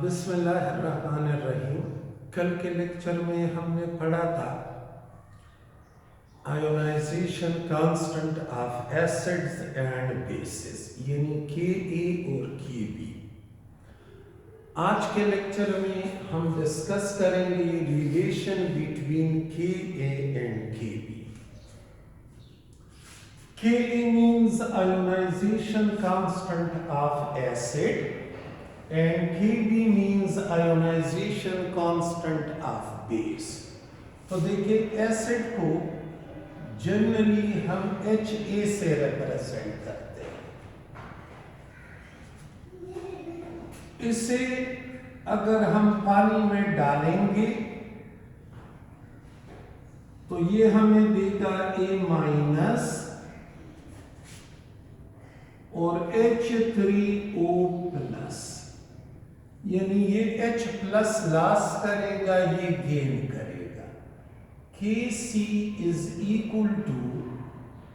बिस्मिल्लाहिर्रहमानिर्रहीम। कल के लेक्चर में हमने पढ़ा था ionisation constant of acids and bases, यानी Ka और Kb। आज के लेक्चर में हम डिस्कस करेंगे relation between Ka and Kb। Ka means ionization constant of acid and Kb means ionization constant of base। तो देखिए, एसिड को जनरली हम Ha से रिप्रेजेंट करते हैं। इसे अगर हम पानी में डालेंगे तो ये हमें देगा A- और H3O+, यानी ये H+ लॉस करेगा, ये गेन करेगा। Kc is equal to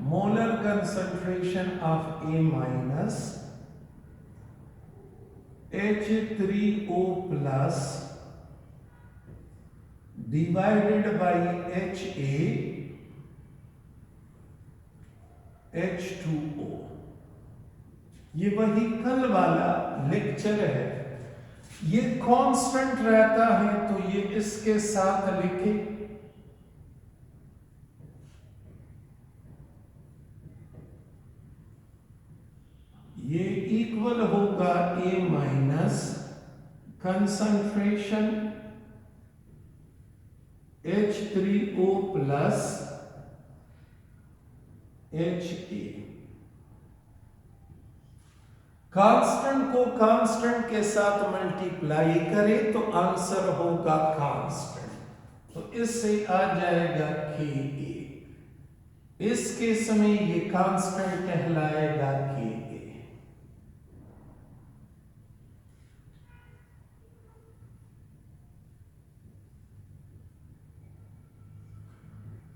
molar concentration of A- H3O+ divided by Ha H2O। ये वही कल वाला लेक्चर है। ये कांस्टेंट रहता है तो ये इसके साथ लिखे, ये इक्वल होगा A- concentration H3O+ Ha। Constant को कांस्टेंट के साथ मल्टीप्लाई करें तो आंसर होगा कांस्टेंट, तो इससे आ जाएगा Ka। इस केस में ये कांस्टेंट कहलाएगा Ka।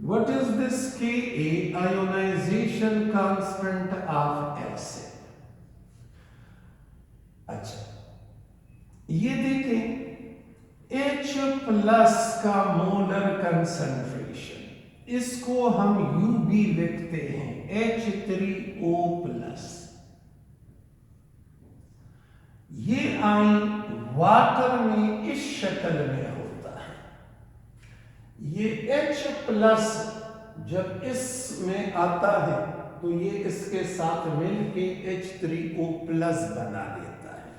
What is this Ka? Ionization constant of acid। अच्छा, ये देखें H+ का मोलर कंसंट्रेशन, इसको हम Ub लिखते हैं, H3O+। ये आयन वाटर में इस शक्ल में होता है। ये H+ जब इसमें आता है तो ये इसके साथ मिलके H3O+ बना लेता है।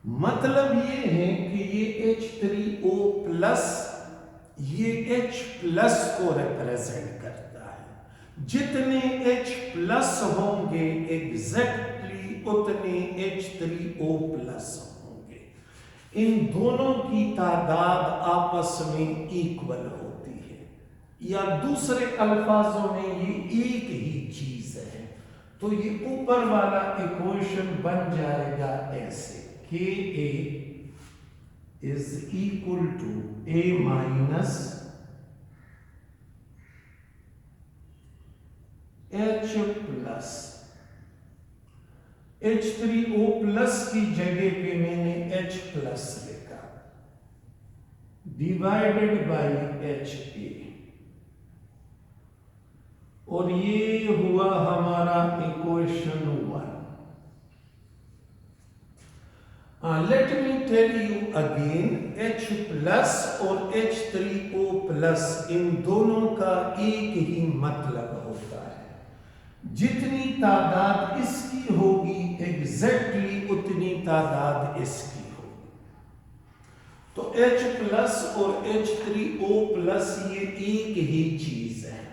मतलब ये है कि ये H3O+ ये H+ को रिप्रेजेंट करता है। जितने H+ होंगे एग्जैक्टली उतने H3O+ होंगे। इन दोनों की तादाद आपस में इक्वल होती है, या दूसरे अल्फाजों में ये एक ही चीज है। तो ये ऊपर वाला इक्वेशन बन जाएगा ऐसे, Ka is equal to A- H+। H3O+ की जगह पे मैंने H+ लिखा, डिवाइडेड बाई Ha, और ये हुआ हमारा equation 1। Let me tell you again, H+ और H3O+ इन दोनों का एक ही मतलब होता है। जितनी तादाद इसकी होगी एग्जैक्टली उतनी तादाद इसकी होगी। तो H+ और H3O+ ये एक ही चीज है।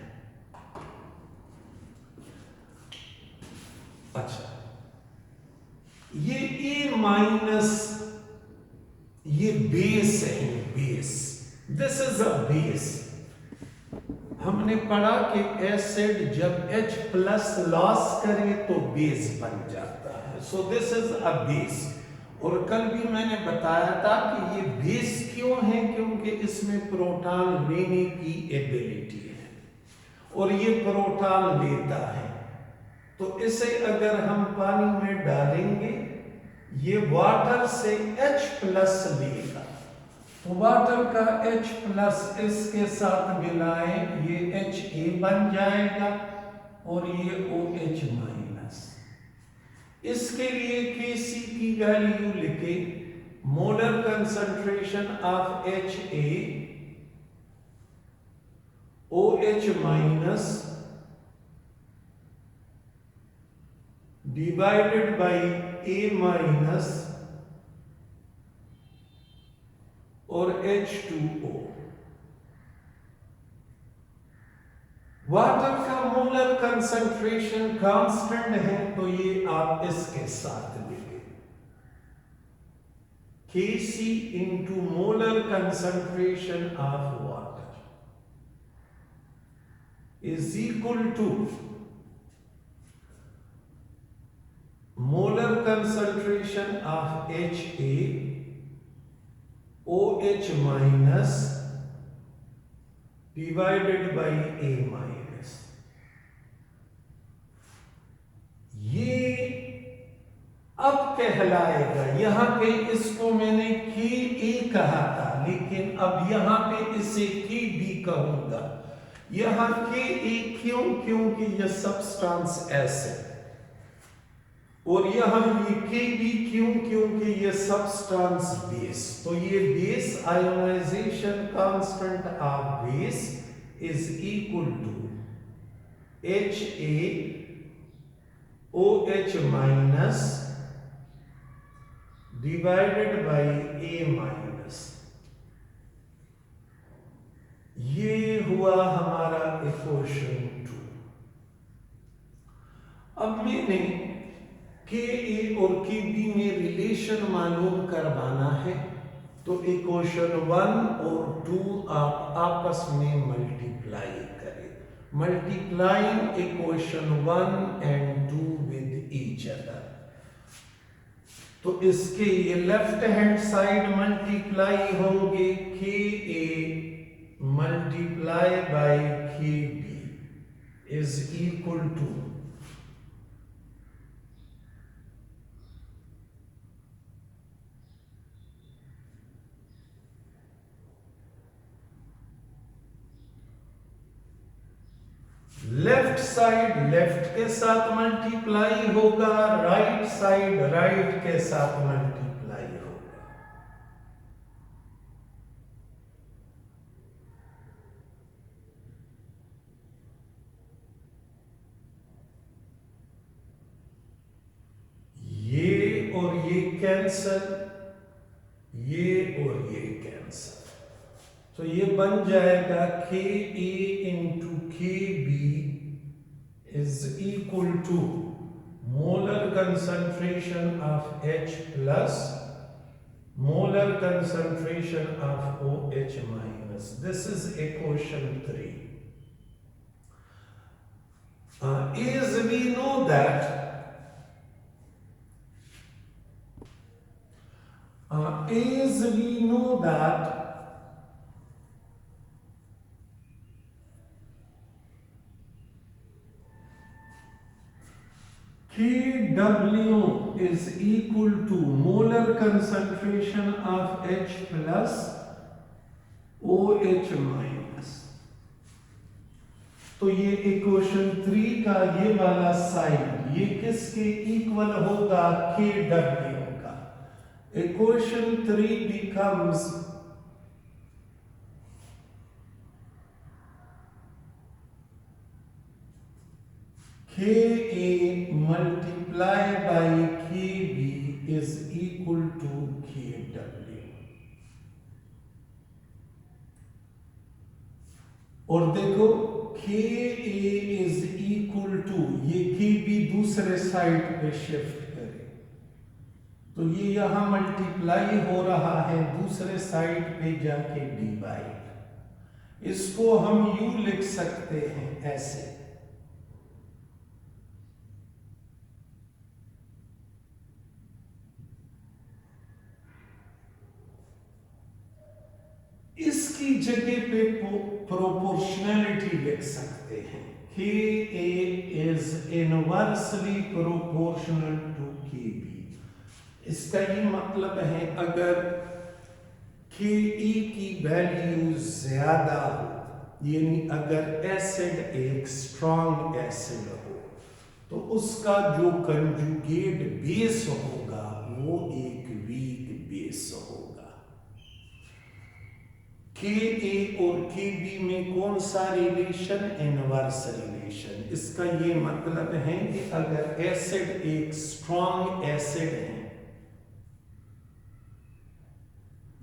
अच्छा, ये A- ये बेस है, base, this is a base. हमने पढ़ा कि एसिड जब H+ लॉस करे तो बेस बन जाता है। So this is a base. और कल भी मैंने बताया था कि ये बेस क्यों है, क्योंकि इसमें प्रोटॉन लेने की एबिलिटी है और ये प्रोटॉन लेता है। तो इसे अगर हम पानी में डालेंगे ये वाटर से H प्लस लेगा, तो वाटर का H प्लस इसके साथ मिलाएं, ये HA बन जाएगा और ये OH माइनस। इसके लिए Kc की वैल्यू लिखे, molar concentration of HA OH minus divided by A minus और H2O। वाटर का मोलर कंसंट्रेशन कांस्टेंट है, तो ये आप इसके साथ लिखें, Kc into molar concentration of water is equal to molar concentration of HA OH minus divided by A minus। ये अब कहलाएगा, यहां पे इसको मैंने KA कहा था, लेकिन अब यहां पे इसे KB कहूंगा। यहां KA क्यों? क्योंकि यह सब्सटेंस एसिड, और यहां ये KB क्यों? क्योंकि ये सब्सटेंस बेस। तो ये base ionisation constant of base is equal to HA OH minus divided by A minus. ये हुआ हमारा इक्वेशन 2। अब मैंने KA और KB में रिलेशन मालूम करवाना है, तो इक्वेशन 1 और 2 आप आपस में मल्टीप्लाई करें, multiplying equation 1 and 2 with each other. तो इसके ये लेफ्ट हैंड साइड मल्टीप्लाई होंगे, KA multiply by KB is equal to left side left के साथ मल्टीप्लाई होगा, राइट साइड राइट के साथ मल्टीप्लाई होगा। ये और ये कैंसल, ये और ये कैंसल, तो ये बन जाएगा KA into KB is equal to molar concentration of H plus molar concentration of OH minus. This is equation 3. As we know that Kw is equal to molar concentration of H plus OH minus। तो ये equation 3 का ये वाला side ये किसके equal होगा? Kw का। Equation 3 becomes KA multiplied by KB is equal to KW। और देखो KA is equal to, ये KB दूसरे साइड पे शिफ्ट करे, तो ये यहां मल्टीप्लाई हो रहा है, दूसरे साइड पे जाके डिवाइड। इसको हम यूं लिख सकते हैं ऐसे, इसकी जगह पे प्रोपोर्शनैलिटी लिख सकते हैं। KA is inversely proportional to KB। इसका ये मतलब है अगर के ई की वैल्यू ज्यादा हो, यानी अगर एसिड एक स्ट्रॉन्ग एसिड हो, तो उसका जो कंजुगेट बेस होगा वो एक वीक बेस होगा। के ए और के बी में कौन सा रिलेशन? Inverse relation. इसका ये मतलब है कि अगर एसिड एक स्ट्रॉन्ग एसिड है,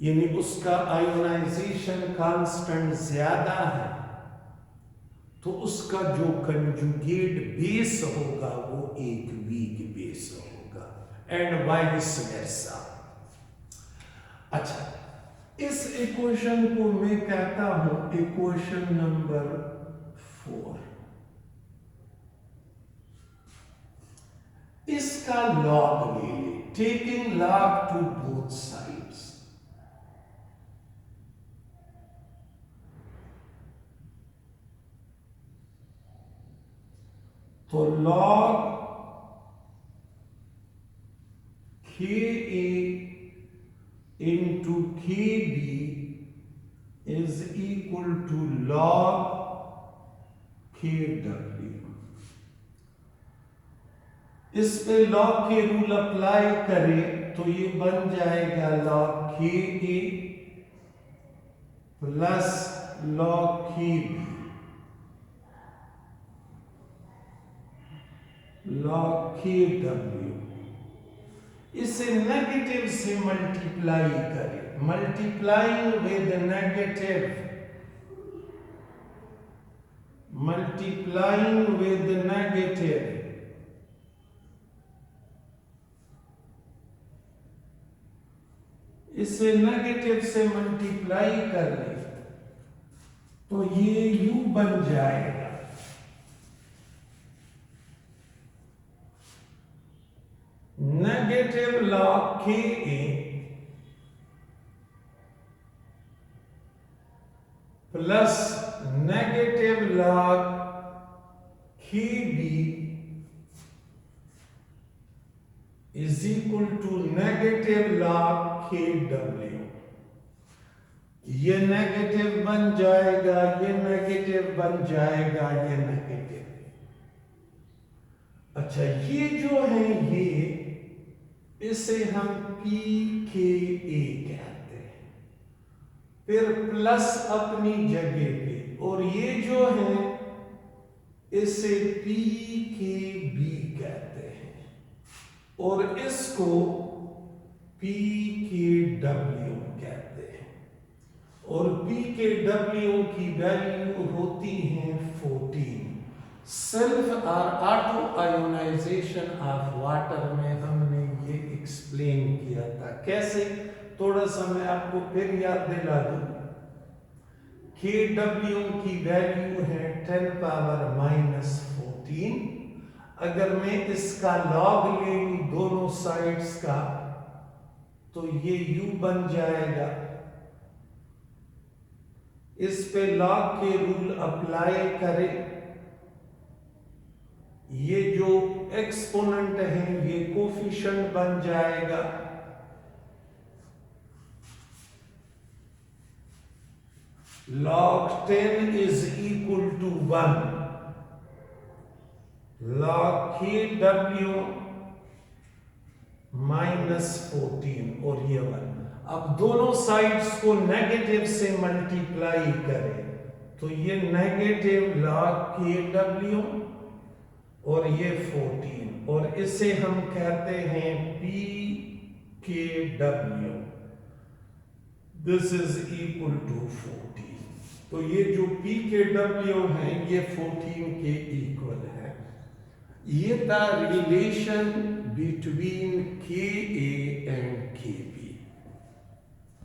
यानी उसका आयोनाइजेशन कांस्टेंट ज्यादा है, तो उसका जो कंजुगेट बेस होगा वो एक वीक बेस होगा, एंड वाइस वर्सा। अच्छा, इस इक्वेशन को मैं कहता हूं इक्वेशन नंबर 4। इसका लॉग ले ले, taking log to both sides. तो log K A into K B is equal to log K W. इस पे लॉग के रूल अप्लाई करें तो ये बन जाएगा log K A plus log K B, log K W. इसे नेगेटिव से मल्टीप्लाई करें, multiplying with negative, multiplying with negative, इसे नेगेटिव से मल्टीप्लाई कर ले तो ये u बन जाएगा। Negative log K A plus negative log K B is equal to negative log K W. ये नेगेटिव बन जाएगा, ये नेगेटिव बन जाएगा, ये नेगेटिव। अच्छा, ये जो है ये, इसे हम पी के ए कहते हैं, फिर प्लस अपनी जगह पे, और ये जो है इसे पी के बी कहते हैं, और इसको पी के डब्ल्यू कहते हैं। और पी के डब्ल्यू की वैल्यू होती है 14। सेल्फ और ऑटो आयोनाइजेशन ऑफ वाटर में हमने ये एक्सप्लेन किया था। कैसे? थोड़ा सा मैं आपको फिर याद दिला दूं। के डब्ल्यू की वैल्यू है 10⁻⁻14। अगर मैं इसका लॉग ले लूं दोनों साइड्स का तो ये u बन जाएगा। इस पे लॉग के रूल अप्लाई करें, ये जो एक्सपोनेंट है ये कोफिशिएंट बन जाएगा। log 10 is equal to 1 log kw minus 14 और ये 1। अब दोनों साइड्स को नेगेटिव से मल्टीप्लाई करें तो ये नेगेटिव log kw और ये 14, और इसे हम कहते हैं P K W. This is equal to 14। तो ये जो पी के डब्ल्यू है ये 14 के इक्वल है। ये था रिलेशन बिटवीन के ए एंड के बी।